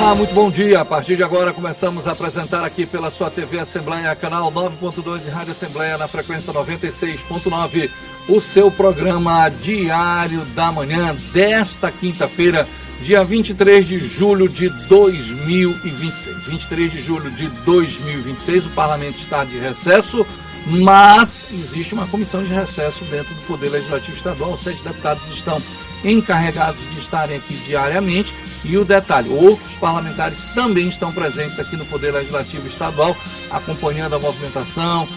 Olá, muito bom dia. A partir de agora começamos a apresentar aqui pela sua TV Assembleia, canal 9.2 de Rádio Assembleia, na frequência 96.9, o seu programa Diário da Manhã desta quinta-feira, dia 23 de julho de 2026. 23 de julho de 2026, o Parlamento está de recesso, mas existe uma comissão de recesso dentro do Poder Legislativo Estadual. Os 7 deputados estão encarregados de estarem aqui diariamente. E o detalhe, outros parlamentares também estão presentes aqui no Poder Legislativo Estadual, acompanhando a movimentação,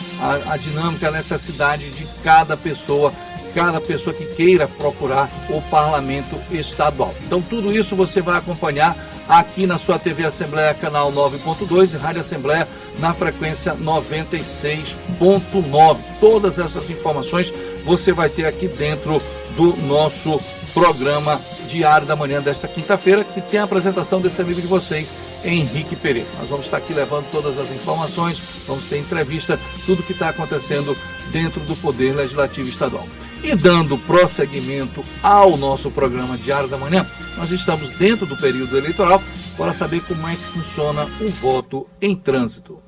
a dinâmica, a necessidade de cada pessoa que queira procurar o Parlamento Estadual. Então tudo isso você vai acompanhar aqui na sua TV Assembleia, canal 9.2 e Rádio Assembleia na frequência 96.9. Todas essas informações você vai ter aqui dentro do nosso programa Diário da Manhã desta quinta-feira, que tem a apresentação desse amigo de vocês, Henrique Pereira. Nós vamos estar aqui levando todas as informações, vamos ter entrevista, tudo que está acontecendo dentro do Poder Legislativo Estadual. E dando prosseguimento ao nosso programa Diário da Manhã, nós estamos dentro do período eleitoral para saber como é que funciona o voto em trânsito.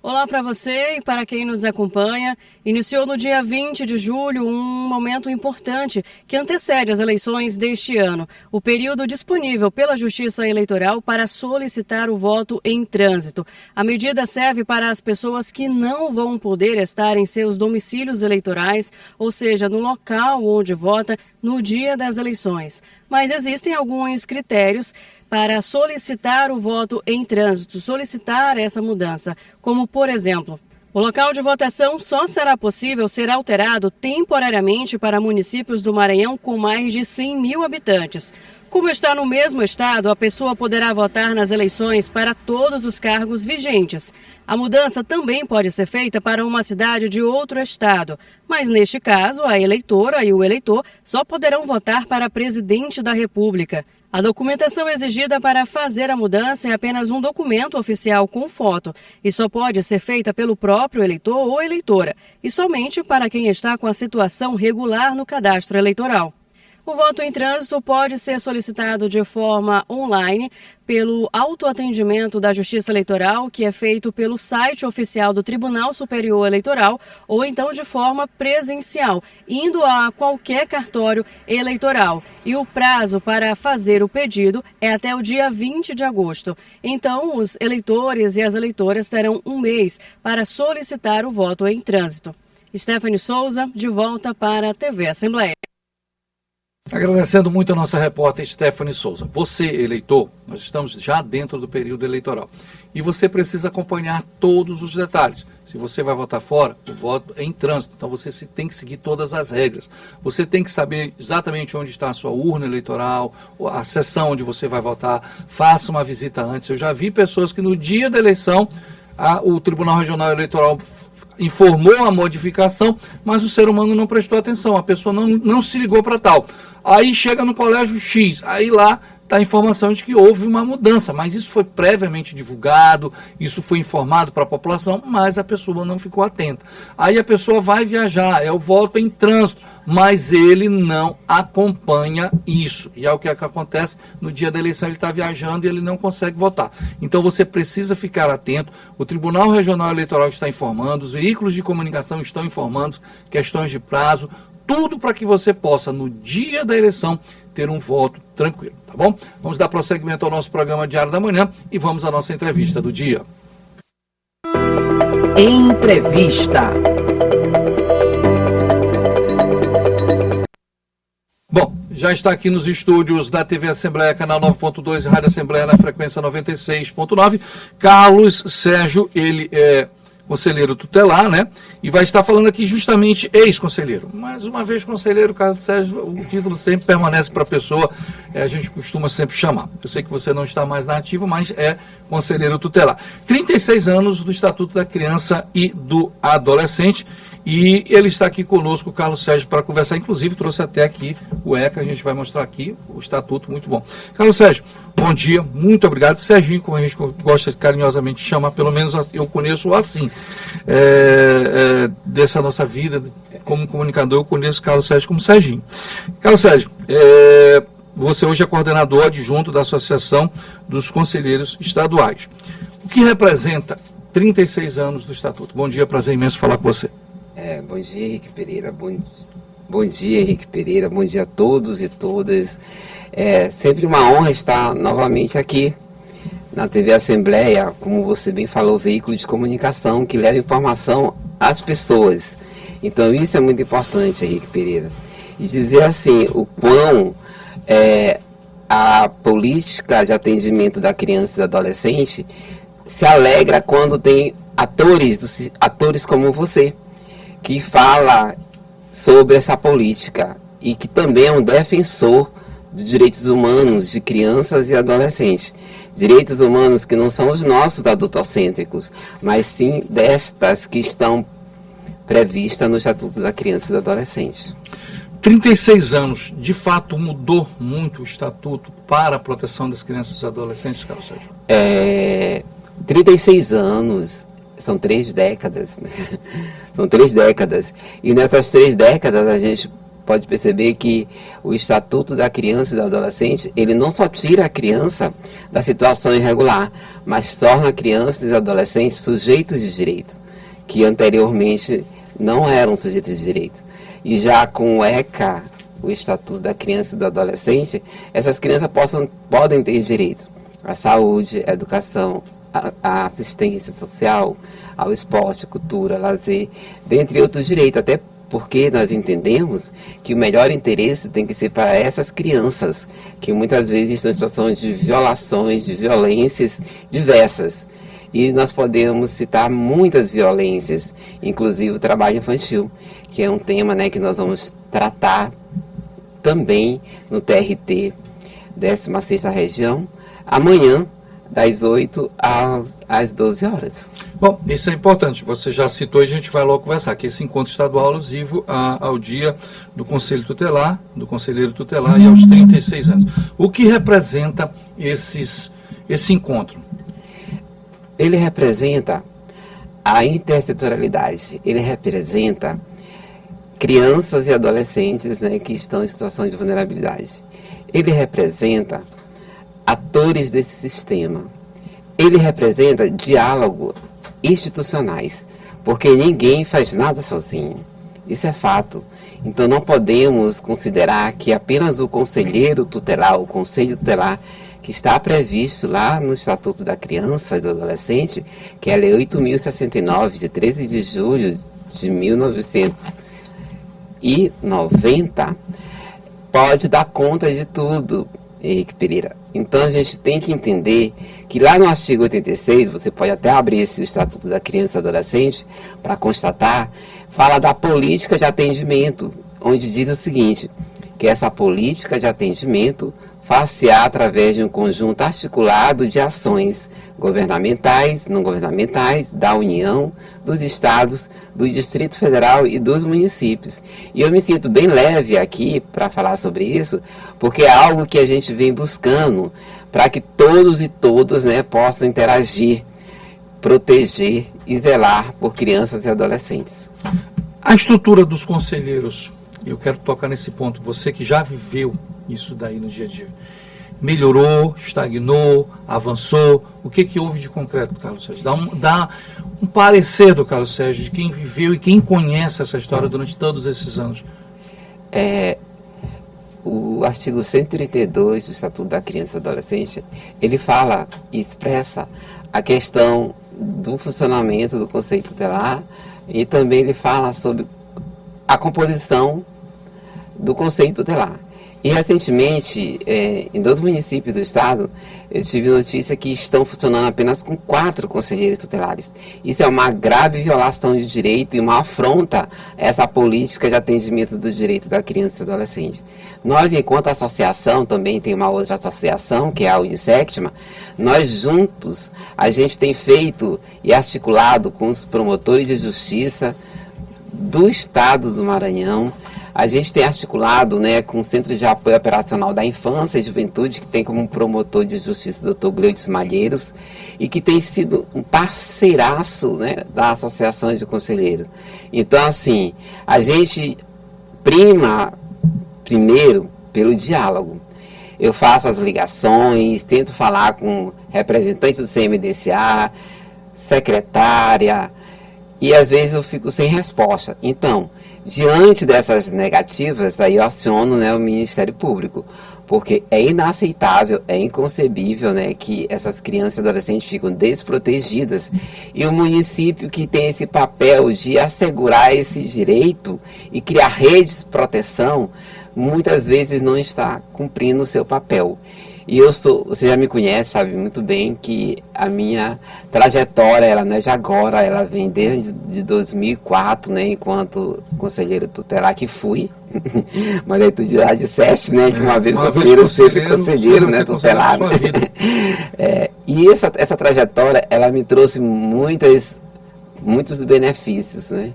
Olá para você e para quem nos acompanha. Iniciou no dia 20 de julho um momento importante que antecede as eleições deste ano. O período disponível pela Justiça Eleitoral para solicitar o voto em trânsito. A medida serve para as pessoas que não vão poder estar em seus domicílios eleitorais, ou seja, no local onde vota no dia das eleições. Mas existem alguns critérios para solicitar o voto em trânsito, solicitar essa mudança, como, por exemplo, o local de votação só será possível ser alterado temporariamente para municípios do Maranhão com mais de 100 mil habitantes. Como está no mesmo estado, a pessoa poderá votar nas eleições para todos os cargos vigentes. A mudança também pode ser feita para uma cidade de outro estado, mas neste caso, a eleitora e o eleitor só poderão votar para presidente da República. A documentação exigida para fazer a mudança é apenas um documento oficial com foto e só pode ser feita pelo próprio eleitor ou eleitora e somente para quem está com a situação regular no cadastro eleitoral. O voto em trânsito pode ser solicitado de forma online pelo autoatendimento da Justiça Eleitoral, que é feito pelo site oficial do Tribunal Superior Eleitoral, ou então de forma presencial, indo a qualquer cartório eleitoral. E o prazo para fazer o pedido é até o dia 20 de agosto. Então, os eleitores e as eleitoras terão um mês para solicitar o voto em trânsito. Stephanie Souza, de volta para a TV Assembleia. Agradecendo muito a nossa repórter Stephanie Souza. Você, eleitor, nós estamos já dentro do período eleitoral e você precisa acompanhar todos os detalhes. Se você vai votar fora, o voto é em trânsito, então você tem que seguir todas as regras. Você tem que saber exatamente onde está a sua urna eleitoral, a sessão onde você vai votar, faça uma visita antes. Eu já vi pessoas que no dia da eleição, o Tribunal Regional Eleitoral informou a modificação, mas o ser humano não prestou atenção, a pessoa não se ligou para tal. Aí chega no colégio X, aí lá está a informação de que houve uma mudança, mas isso foi previamente divulgado, isso foi informado para a população, mas a pessoa não ficou atenta. Aí a pessoa vai viajar, é o voto em trânsito, mas ele não acompanha isso. E é o que acontece no dia da eleição, ele está viajando e ele não consegue votar. Então você precisa ficar atento, o Tribunal Regional Eleitoral está informando, os veículos de comunicação estão informando, questões de prazo, tudo para que você possa, no dia da eleição, ter um voto tranquilo, tá bom? Vamos dar prosseguimento ao nosso programa Diário da Manhã e vamos à nossa entrevista do dia. Entrevista. Bom, já está aqui nos estúdios da TV Assembleia, canal 9.2 e Rádio Assembleia na frequência 96.9, Carlos Sérgio, ele é conselheiro tutelar, né? E vai estar falando aqui justamente ex-conselheiro. Mais uma vez, conselheiro, Carlos Sérgio, o título sempre permanece para a pessoa, a gente costuma sempre chamar. Eu sei que você não está mais na ativa, mas é conselheiro tutelar. 36 anos do Estatuto da Criança e do Adolescente, e ele está aqui conosco, o Carlos Sérgio, para conversar. Inclusive, trouxe até aqui o ECA, a gente vai mostrar aqui o Estatuto, muito bom. Carlos Sérgio, bom dia, muito obrigado. Serginho, como a gente gosta carinhosamente de chamar, pelo menos eu conheço assim, dessa nossa vida como comunicador, eu conheço Carlos Sérgio como Serginho. Carlos Sérgio, você hoje é coordenador adjunto da Associação dos Conselheiros Estaduais. O que representa 36 anos do Estatuto? Bom dia, prazer imenso falar com você. Bom dia, Henrique Pereira. Bom dia, Henrique Pereira. Bom dia a todos e todas. É sempre uma honra estar novamente aqui na TV Assembleia, como você bem falou, veículo de comunicação que leva informação às pessoas. Então isso é muito importante, Henrique Pereira. E dizer assim, o quão a política de atendimento da criança e do adolescente se alegra quando tem atores como você, que fala sobre essa política e que também é um defensor dos direitos humanos de crianças e adolescentes. Direitos humanos que não são os nossos adultocêntricos, mas sim destas que estão previstas no Estatuto da Criança e do Adolescente. 36 anos, de fato, mudou muito o Estatuto para a proteção das crianças e adolescentes, Carlos Sérgio? 36 anos, são 3 décadas, né? São 3 décadas. E nessas 3 décadas a gente pode perceber que o Estatuto da Criança e do Adolescente, ele não só tira a criança da situação irregular, mas torna crianças e adolescentes sujeitos de direito, que anteriormente não eram sujeitos de direito. E já com o ECA, o Estatuto da Criança e do Adolescente, essas crianças podem ter direito à saúde, à educação, à assistência social, ao esporte, cultura, lazer, dentre outros direitos, até porque nós entendemos que o melhor interesse tem que ser para essas crianças, que muitas vezes estão em situação de violações, de violências diversas. E nós podemos citar muitas violências, inclusive o trabalho infantil, que é um tema, né, que nós vamos tratar também no TRT, 16ª Região, amanhã, das 8 às 12 horas. Bom, isso é importante, você já citou e a gente vai logo conversar, que esse encontro estadual alusivo ao dia do Conselho Tutelar, do Conselheiro Tutelar e aos 36 anos. O que representa esse encontro? Ele representa a intersetorialidade, ele representa crianças e adolescentes, né, que estão em situação de vulnerabilidade. Ele representa atores desse sistema. Ele representa diálogo institucionais, porque ninguém faz nada sozinho. Isso é fato. Então não podemos considerar que apenas o conselheiro tutelar, o conselho tutelar, que está previsto lá no Estatuto da Criança e do Adolescente, que é a Lei 8.069, de 13 de julho de 1990, pode dar conta de tudo, Henrique Pereira. Então a gente tem que entender que lá no artigo 86, você pode até abrir esse Estatuto da Criança e Adolescente para constatar, fala da política de atendimento, onde diz o seguinte, que essa política de atendimento far-se-á através de um conjunto articulado de ações governamentais, não governamentais, da União, dos Estados, do Distrito Federal e dos municípios. E eu me sinto bem leve aqui para falar sobre isso, porque é algo que a gente vem buscando para que todos e todas, né, possam interagir, proteger e zelar por crianças e adolescentes. A estrutura dos conselheiros, eu quero tocar nesse ponto, você que já viveu isso daí no dia a dia, melhorou, estagnou, avançou, o que houve de concreto, Carlos Sérgio? Dá um parecer do Carlos Sérgio, de quem viveu e quem conhece essa história durante todos esses anos. O artigo 132 do Estatuto da Criança e do Adolescente, ele fala e expressa a questão do funcionamento do Conselho Tutelar e também ele fala sobre a composição do Conselho Tutelar. E recentemente, em 2 municípios do estado, eu tive notícia que estão funcionando apenas com 4 conselheiros tutelares. Isso é uma grave violação de direito e uma afronta a essa política de atendimento do direito da criança e do adolescente. Nós, enquanto associação, também tem uma outra associação, que é a Unisectima, nós juntos, a gente tem feito e articulado com os promotores de justiça do estado do Maranhão. A gente tem articulado, né, com o Centro de Apoio Operacional da Infância e Juventude, que tem como promotor de justiça o Dr. Gleudes Malheiros, e que tem sido um parceiraço, né, da Associação de Conselheiros. Então, assim, a gente prima primeiro pelo diálogo. eu faço as ligações, tento falar com representantes do CMDCA, secretária, e às vezes eu fico sem resposta. Então, diante dessas negativas, aí eu aciono, né, o Ministério Público, porque é inaceitável, é inconcebível, né, que essas crianças e adolescentes ficam desprotegidas, e o município que tem esse papel de assegurar esse direito e criar redes de proteção, muitas vezes não está cumprindo o seu papel. E você já me conhece, sabe muito bem que a minha trajetória, ela não é de agora, ela vem desde 2004, né, enquanto conselheiro tutelar que fui, mas aí tu já disseste, né, que uma vez conselheiro, sempre conselheiro, né, tutelar. E essa trajetória, ela me trouxe muitos benefícios, né,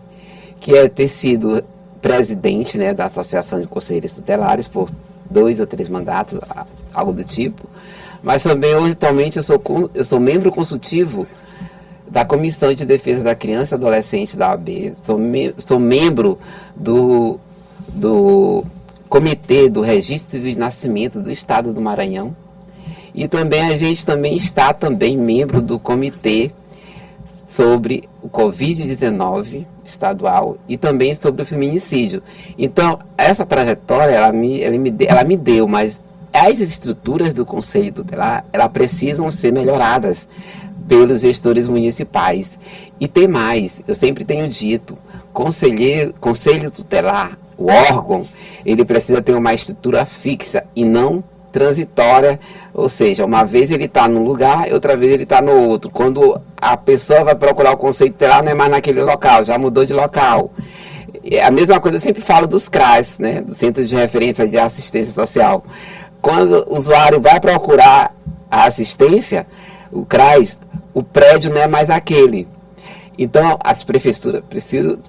que é ter sido presidente, né, da Associação de Conselheiros Tutelares por 2 ou 3 mandatos, algo do tipo, mas também hoje, atualmente, eu sou membro consultivo da Comissão de Defesa da Criança e Adolescente da OAB, sou membro do Comitê do Registro Civil de Nascimento do Estado do Maranhão, e também a gente também está membro do Comitê sobre o Covid-19 estadual e também sobre o feminicídio. Então, essa trajetória, ela me deu, mas as estruturas do Conselho Tutelar, elas precisam ser melhoradas pelos gestores municipais. E tem mais, eu sempre tenho dito, Conselho Tutelar, o órgão, ele precisa ter uma estrutura fixa e não transitória, ou seja, uma vez ele está num lugar e outra vez ele está no outro. Quando a pessoa vai procurar o conselho tutelar, não é mais naquele local, já mudou de local. A mesma coisa eu sempre falo dos CRAS, né, do Centro de Referência de Assistência Social. Quando o usuário vai procurar a assistência, o CRAS, o prédio não é mais aquele. Então, as prefeituras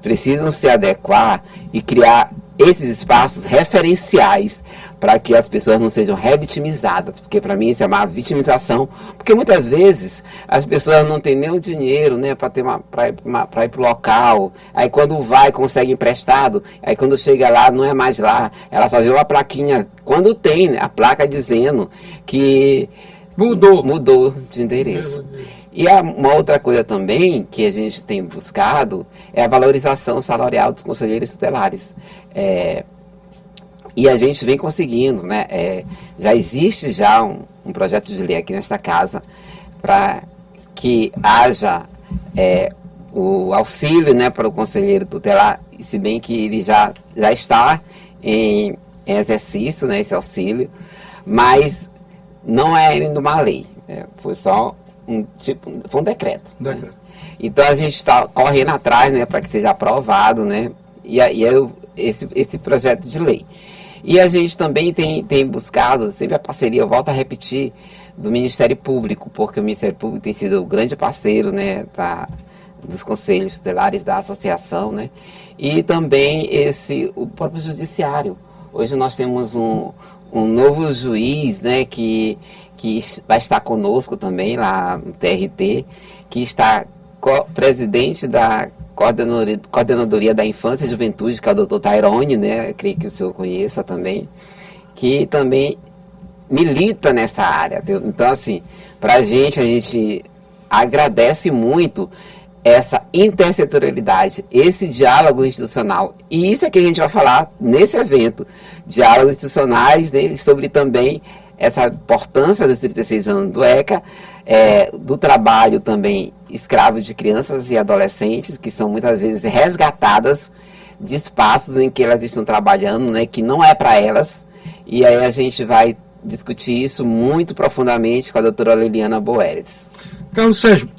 precisam se adequar e criar esses espaços referenciais para que as pessoas não sejam revitimizadas, porque para mim isso é uma vitimização, porque muitas vezes as pessoas não têm nem o dinheiro, né, para ir para o local, aí quando vai consegue emprestado, aí quando chega lá não é mais lá, ela só vê uma plaquinha, quando tem, né, a placa dizendo que mudou de endereço. E uma outra coisa também que a gente tem buscado é a valorização salarial dos conselheiros tutelares. E a gente vem conseguindo, né? Já existe um projeto de lei aqui nesta casa para que haja o auxílio, né, para o conselheiro tutelar, se bem que ele já está em exercício, né, esse auxílio, mas não é ainda uma lei, foi só foi um decreto. Né? Então a gente está correndo atrás, né, para que seja aprovado, né, esse projeto de lei. E a gente também tem buscado sempre a parceria, eu volto a repetir, do Ministério Público, porque o Ministério Público tem sido o grande parceiro, né, dos conselhos tutelares da associação, né, e também o próprio judiciário. Hoje nós temos um novo juiz, né, que vai estar conosco também lá no TRT, que está presidente da Coordenadoria da Infância e Juventude, que é o Dr. Tairone, né, creio que o senhor conheça também, que também milita nessa área. Então, assim, para a gente agradece muito essa intersetorialidade, esse diálogo institucional. E isso é que a gente vai falar nesse evento, diálogos institucionais, né, sobre também essa importância dos 36 anos do ECA, do trabalho também escravo de crianças e adolescentes, que são muitas vezes resgatadas de espaços em que elas estão trabalhando, né, que não é para elas, e aí a gente vai discutir isso muito profundamente com a doutora Liliana Boeres. Carlos Sérgio,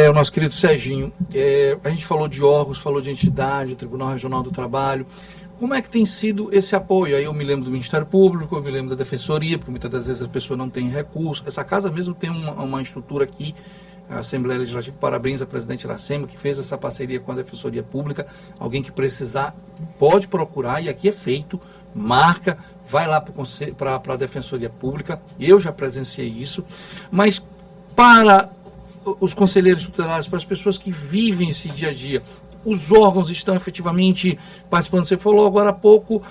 o nosso querido Serginho, a gente falou de órgãos, falou de entidade, o Tribunal Regional do Trabalho. Como é que tem sido esse apoio? Aí eu me lembro do Ministério Público, eu me lembro da Defensoria, porque muitas das vezes a pessoa não tem recurso. Essa casa mesmo tem uma estrutura aqui, a Assembleia Legislativa, parabéns à presidente Iracema, que fez essa parceria com a Defensoria Pública. Alguém que precisar pode procurar, e aqui é feito, marca, vai lá para a Defensoria Pública. Eu já presenciei isso, mas para os conselheiros tutelares, para as pessoas que vivem esse dia a dia, os órgãos estão efetivamente participando. Você falou agora há pouco,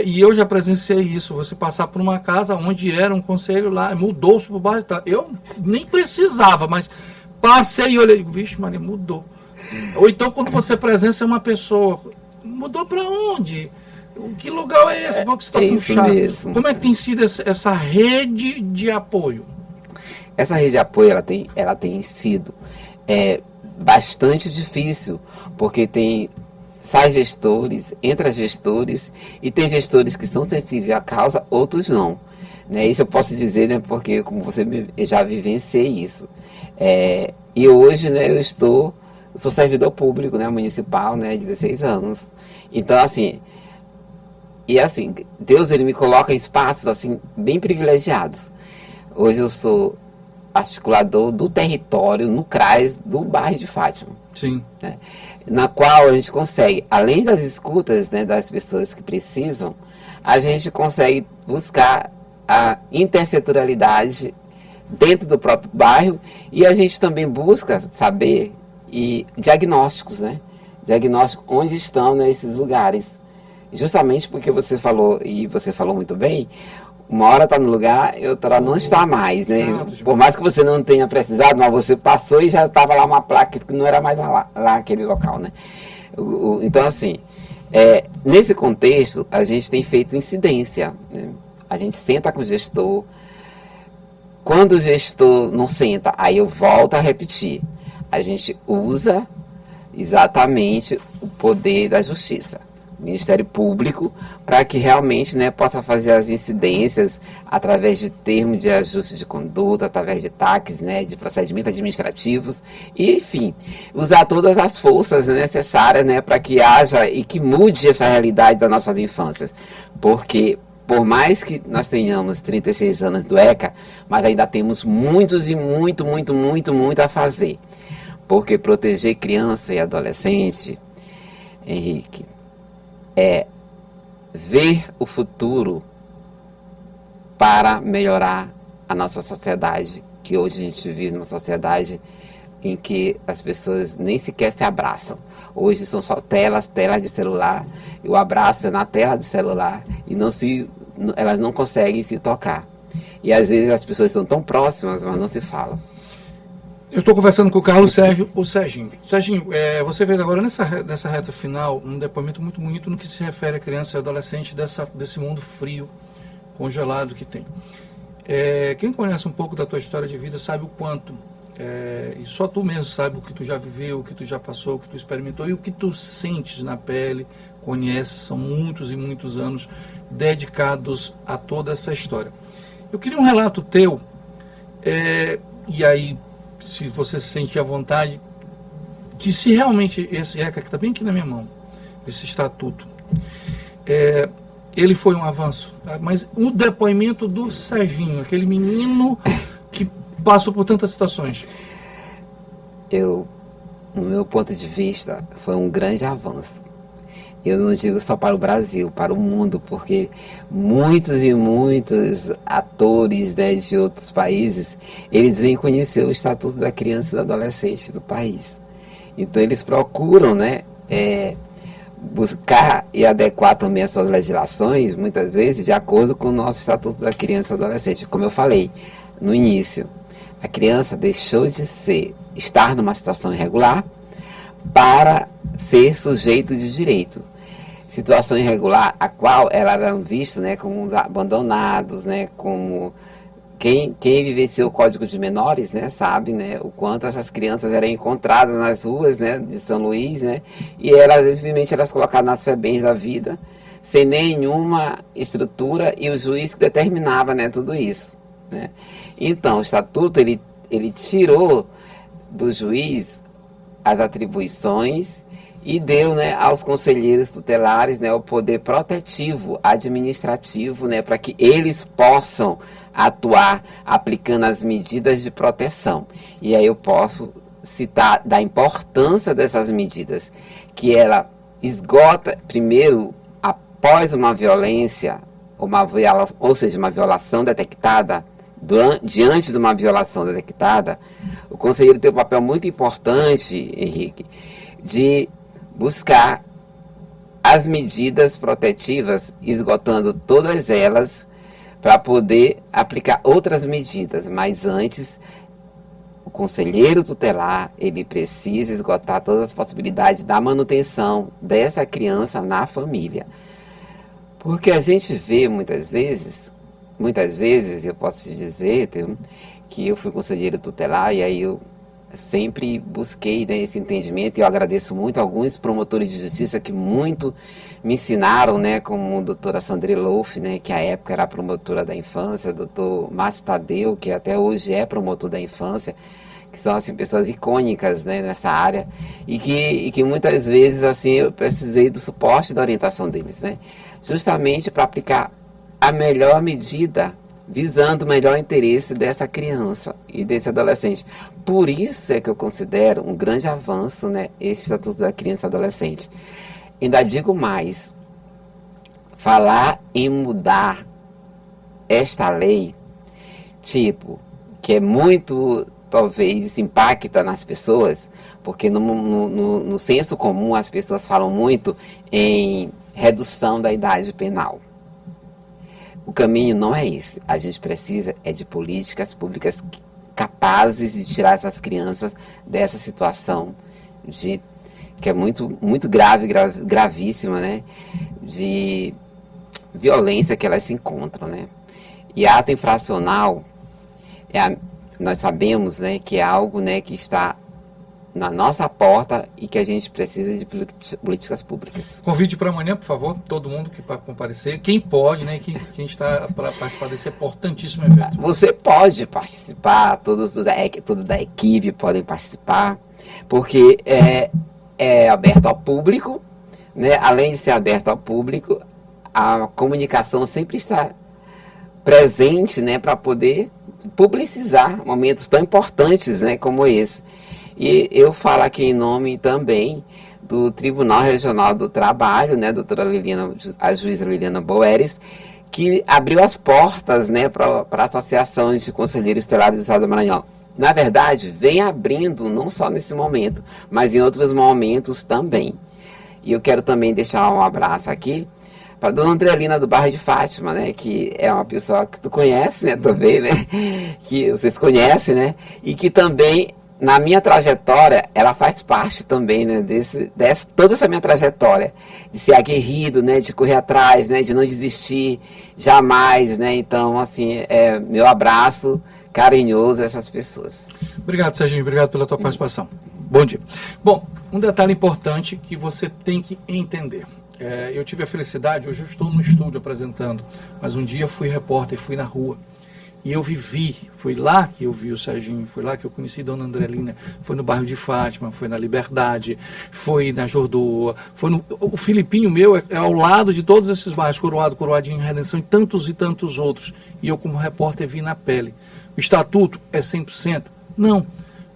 e eu já presenciei isso, você passar por uma casa onde era um conselho lá, mudou-se para o bairro. Tá? Eu nem precisava, mas passei e olhei, vixe, Maria, mudou. Ou então quando você presencia uma pessoa, mudou para onde? Que lugar é esse? Qual que situação chata? Mesmo. Como é que tem sido essa rede de apoio? Essa rede de apoio, ela tem sido bastante difícil, porque sai gestores, entra gestores, e tem gestores que são sensíveis à causa, outros não. Né? Isso eu posso dizer, né, porque como você já vivenciei isso. E hoje, né, eu sou servidor público, né, municipal, né, 16 anos. Então, assim, Deus, ele me coloca em espaços, assim, bem privilegiados. Hoje eu sou articulador do território, no CRAS do bairro de Fátima. Sim. Né, na qual a gente consegue, além das escutas, né, das pessoas que precisam, a gente consegue buscar a intersetorialidade dentro do próprio bairro, e a gente também busca saber diagnósticos, né? Diagnóstico onde estão, né, esses lugares. Justamente porque você falou, e você falou muito bem, uma hora está no lugar e outra hora não está mais, né? Por mais que você não tenha precisado, mas você passou e já estava lá uma placa que não era mais lá aquele local, né? Então, assim, nesse contexto, a gente tem feito incidência, né? A gente senta com o gestor. Quando o gestor não senta, aí eu volto a repetir. A gente usa exatamente o poder da justiça, o Ministério Público, para que realmente, né, possa fazer as incidências através de termos de ajuste de conduta, através de TACs, né, de procedimentos administrativos, e, enfim, usar todas as forças necessárias, né, para que haja e que mude essa realidade das nossas infâncias. Porque por mais que nós tenhamos 36 anos do ECA, mas ainda temos muitos e muito a fazer. Porque proteger criança e adolescente, Henrique, é ver o futuro para melhorar a nossa sociedade, que hoje a gente vive numa sociedade em que as pessoas nem sequer se abraçam. Hoje são só telas de celular, e o abraço é na tela de celular, e elas não conseguem se tocar. E às vezes as pessoas estão tão próximas, mas não se falam. Eu estou conversando com o Carlos Sérgio, o Serginho. Serginho, você fez agora nessa reta final um depoimento muito bonito no que se refere a criança e adolescente desse mundo frio, congelado que tem. Quem conhece um pouco da tua história de vida sabe o quanto, e só tu mesmo sabe o que tu já viveu, o que tu já passou, o que tu experimentou e o que tu sentes na pele, conhece, são muitos e muitos anos dedicados a toda essa história. Eu queria um relato teu, e aí, se você se sentir à vontade, que se realmente esse ECA, que está bem aqui na minha mão, esse estatuto, ele foi um avanço, mas o depoimento do Serginho, aquele menino que passou por tantas situações. No meu ponto de vista, foi um grande avanço. Eu não digo só para o Brasil, para o mundo, porque muitos e muitos atores, né, de outros países, eles vêm conhecer o Estatuto da Criança e do Adolescente do país. Então eles procuram, né, buscar e adequar também as suas legislações, muitas vezes, de acordo com o nosso Estatuto da Criança e do Adolescente. Como eu falei no início, a criança deixou de estar numa situação irregular para ser sujeito de direitos. Situação irregular, a qual ela era vista, né, como abandonados, né, como quem vivenciou o Código de Menores, né, sabe, né, o quanto essas crianças eram encontradas nas ruas, né, de São Luís, né, e elas simplesmente eram colocadas nas FEBEMs da vida, sem nenhuma estrutura, e o juiz que determinava, né, tudo isso, né. Então, o Estatuto, ele tirou do juiz as atribuições e deu, né, aos conselheiros tutelares, né, o poder protetivo administrativo, né, para que eles possam atuar aplicando as medidas de proteção. E aí eu posso citar da importância dessas medidas, que ela esgota, primeiro, após uma violência, ou seja, uma violação detectada, diante de uma violação detectada, o conselheiro tem um papel muito importante, Henrique, de buscar as medidas protetivas, esgotando todas elas, para poder aplicar outras medidas. Mas antes, o conselheiro tutelar, ele precisa esgotar todas as possibilidades da manutenção dessa criança na família. Porque a gente vê muitas vezes eu posso te dizer que eu fui conselheiro tutelar e aí eu sempre busquei, né, esse entendimento, e eu agradeço muito a alguns promotores de justiça que muito me ensinaram, né, como a doutora Sandra Louf, né, que à época era promotora da infância, doutor Márcio Tadeu, que até hoje é promotor da infância, que são assim, pessoas icônicas, né, nessa área, e que muitas vezes assim, eu precisei do suporte e da orientação deles, né, justamente para aplicar a melhor medida, visando o melhor interesse dessa criança e desse adolescente. Por isso é que eu considero um grande avanço, né, esse Estatuto da Criança e Adolescente. Ainda digo mais, falar em mudar esta lei, que é muito, talvez, impacta nas pessoas, porque no senso comum as pessoas falam muito em redução da idade penal. O caminho não é esse. A gente precisa de políticas públicas capazes de tirar essas crianças dessa situação que é muito, muito gravíssima, né? De violência que elas se encontram, né? E a ata infracional, nós sabemos, né, que é algo, né, que está na nossa porta e que a gente precisa de políticas públicas. Convite para amanhã, por favor, todo mundo que para comparecer, quem pode, né, quem está para participar desse importantíssimo evento. Você pode participar, todos da equipe podem participar, porque é aberto ao público, né? Além de ser aberto ao público, a comunicação sempre está presente, né, para poder publicizar momentos tão importantes, né, como esse. E eu falo aqui em nome também do Tribunal Regional do Trabalho, né, a juíza Liliana Boeres, que abriu as portas, né, para a Associação de Conselheiros Tutelares do Estado do Maranhão. Na verdade, vem abrindo, não só nesse momento, mas em outros momentos também. E eu quero também deixar um abraço aqui para a dona Andrelina do bairro de Fátima, né, que é uma pessoa que tu conhece, né, também, né, que vocês conhecem, né, e que também, na minha trajetória, ela faz parte também, né, toda essa minha trajetória, de ser aguerrido, né, de correr atrás, né, de não desistir jamais, né, então, assim, meu abraço carinhoso a essas pessoas. Obrigado, Serginho, obrigado pela tua participação. Bom dia. Bom, um detalhe importante que você tem que entender. Eu tive a felicidade, hoje eu estou no estúdio apresentando, mas um dia fui repórter e fui na rua. E eu foi lá que eu vi o Serginho, foi lá que eu conheci a dona Andrelina, foi no bairro de Fátima, foi na Liberdade, foi na Jordoa, o Filipinho meu é ao lado de todos esses bairros, Coroado, Coroadinho, Redenção e tantos outros. E eu como repórter vi na pele. O estatuto é 100%? Não,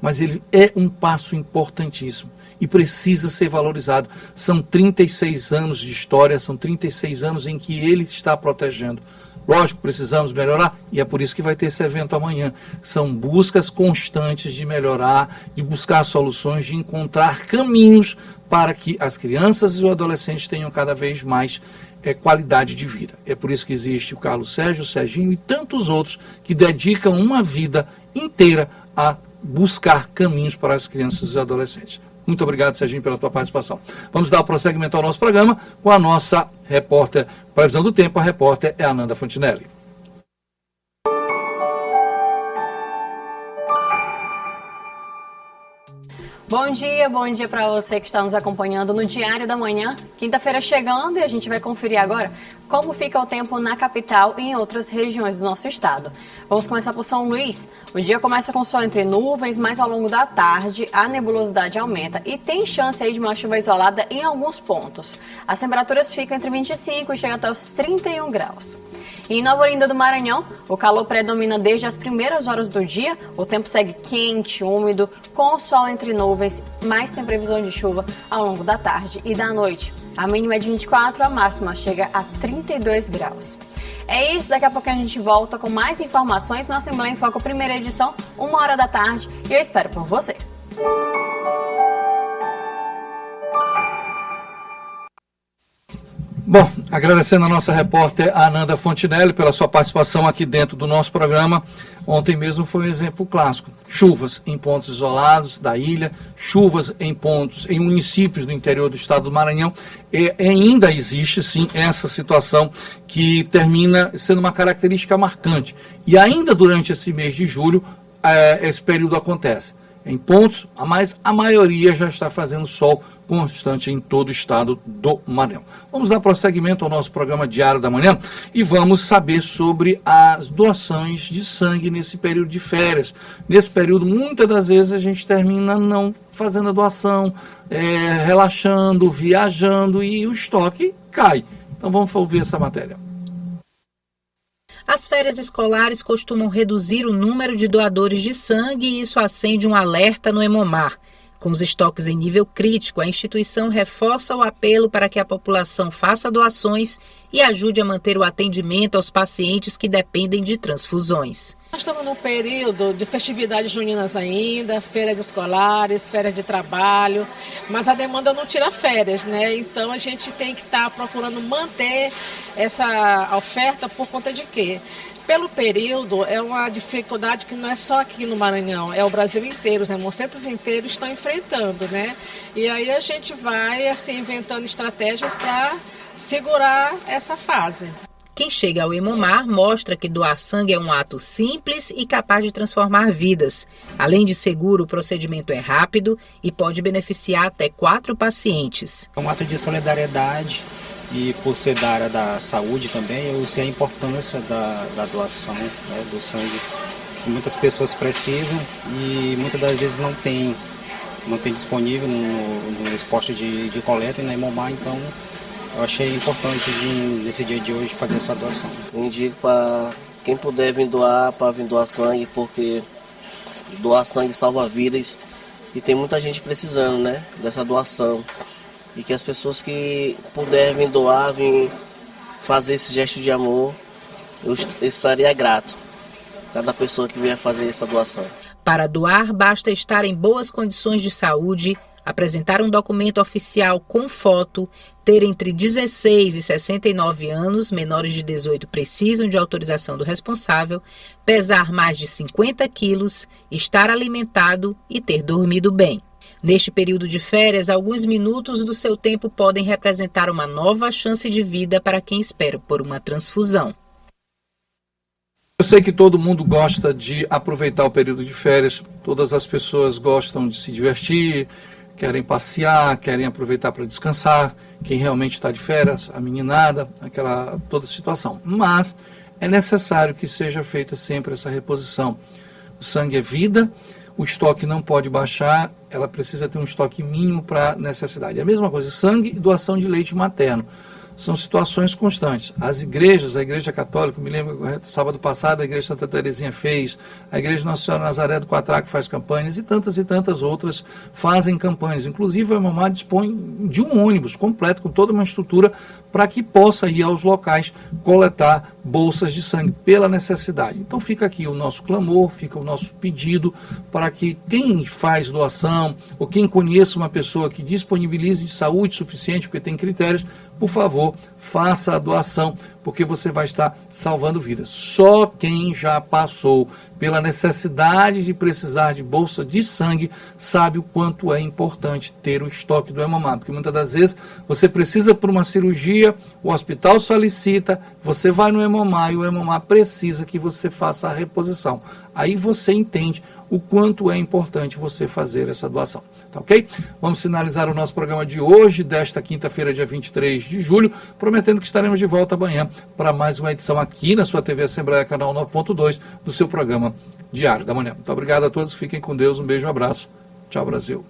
mas ele é um passo importantíssimo e precisa ser valorizado. São 36 anos de história, são 36 anos em que ele está protegendo. Lógico, precisamos melhorar e é por isso que vai ter esse evento amanhã. São buscas constantes de melhorar, de buscar soluções, de encontrar caminhos para que as crianças e os adolescentes tenham cada vez mais qualidade de vida. É por isso que existe o Carlos Sérgio, o Serginho e tantos outros que dedicam uma vida inteira a buscar caminhos para as crianças e adolescentes. Muito obrigado, Serginho, pela tua participação. Vamos dar o prosseguimento ao nosso programa com a nossa repórter, previsão do tempo, a repórter é a Ananda Fontinelli. Bom dia para você que está nos acompanhando no Diário da Manhã. Quinta-feira chegando e a gente vai conferir agora como fica o tempo na capital e em outras regiões do nosso estado. Vamos começar por São Luís. O dia começa com sol entre nuvens, mas ao longo da tarde a nebulosidade aumenta e tem chance aí de uma chuva isolada em alguns pontos. As temperaturas ficam entre 25 e chegam até os 31 graus. E em Nova Olinda do Maranhão, o calor predomina desde as primeiras horas do dia, o tempo segue quente, úmido, com sol entre nuvens, mas tem previsão de chuva ao longo da tarde e da noite. A mínima é de 24, a máxima chega a 32 graus. É isso, daqui a pouco a gente volta com mais informações na Assembleia em Foco, primeira edição, 1h da tarde, e eu espero por você. Bom, agradecendo a nossa repórter Ananda Fontinelli pela sua participação aqui dentro do nosso programa. Ontem mesmo foi um exemplo clássico. Chuvas em pontos isolados da ilha, chuvas em municípios do interior do estado do Maranhão. E ainda existe, sim, essa situação que termina sendo uma característica marcante. E ainda durante esse mês de julho, esse período acontece. Em pontos, mas a maioria já está fazendo sol constante em todo o estado do Maranhão. Vamos dar prosseguimento ao nosso programa Diário da Manhã e vamos saber sobre as doações de sangue nesse período de férias. Nesse período, muitas das vezes a gente termina não fazendo a doação, relaxando, viajando e o estoque cai. Então vamos ouvir essa matéria. As férias escolares costumam reduzir o número de doadores de sangue e isso acende um alerta no Hemomar. Com os estoques em nível crítico, a instituição reforça o apelo para que a população faça doações e ajude a manter o atendimento aos pacientes que dependem de transfusões. Nós estamos num período de festividades juninas ainda, férias escolares, férias de trabalho, mas a demanda não tira férias, né? Então a gente tem que estar procurando manter essa oferta por conta de quê? Pelo período, é uma dificuldade que não é só aqui no Maranhão, é o Brasil inteiro, os hemocentros inteiros estão enfrentando, né? E aí a gente vai, assim, inventando estratégias para segurar essa fase. Quem chega ao Hemomar mostra que doar sangue é um ato simples e capaz de transformar vidas. Além de seguro, o procedimento é rápido e pode beneficiar até 4 pacientes. É um ato de solidariedade e por ser da área da saúde também, eu sei a importância da doação, né, do sangue. Muitas pessoas precisam e muitas das vezes não tem disponível nos postos de coleta e na Hemomar, então eu achei importante nesse dia de hoje fazer essa doação. Eu indico para quem puder vir doar, para vir doar sangue, porque doar sangue salva vidas e tem muita gente precisando, né, dessa doação. E que as pessoas que puderem vir doar, vir fazer esse gesto de amor, eu estaria grato. Cada pessoa que vier fazer essa doação. Para doar, basta estar em boas condições de saúde, apresentar um documento oficial com foto, ter entre 16 e 69 anos, menores de 18 precisam de autorização do responsável, pesar mais de 50 quilos, estar alimentado e ter dormido bem. Neste período de férias, alguns minutos do seu tempo podem representar uma nova chance de vida para quem espera por uma transfusão. Eu sei que todo mundo gosta de aproveitar o período de férias, todas as pessoas gostam de se divertir, querem passear, querem aproveitar para descansar, quem realmente está de férias, a meninada, toda a situação. Mas é necessário que seja feita sempre essa reposição. O sangue é vida, o estoque não pode baixar, ela precisa ter um estoque mínimo para necessidade. É a mesma coisa, sangue e doação de leite materno. São situações constantes. As igrejas, a Igreja Católica, me lembro, sábado passado, a Igreja Santa Terezinha fez, a Igreja Nossa Senhora Nazaré do Quatraque faz campanhas e tantas outras fazem campanhas. Inclusive, a Hemomar dispõe de um ônibus completo, com toda uma estrutura, para que possa ir aos locais coletar bolsas de sangue pela necessidade. Então fica aqui o nosso clamor, fica o nosso pedido para que quem faz doação ou quem conheça uma pessoa que disponibilize de saúde suficiente, porque tem critérios, por favor, faça a doação, porque você vai estar salvando vidas. Só quem já passou pela necessidade de precisar de bolsa de sangue sabe o quanto é importante ter o estoque do Hemomar, porque muitas das vezes você precisa por uma cirurgia, o hospital solicita, você vai no Hemomar e o Hemomar precisa que você faça a reposição. Aí você entende o quanto é importante você fazer essa doação. Tá ok? Vamos finalizar o nosso programa de hoje, desta quinta-feira, dia 23 de julho, prometendo que estaremos de volta amanhã para mais uma edição aqui na sua TV Assembleia, canal 9.2, do seu programa Diário da Manhã. Muito obrigado a todos, fiquem com Deus, um beijo, um abraço. Tchau, Brasil.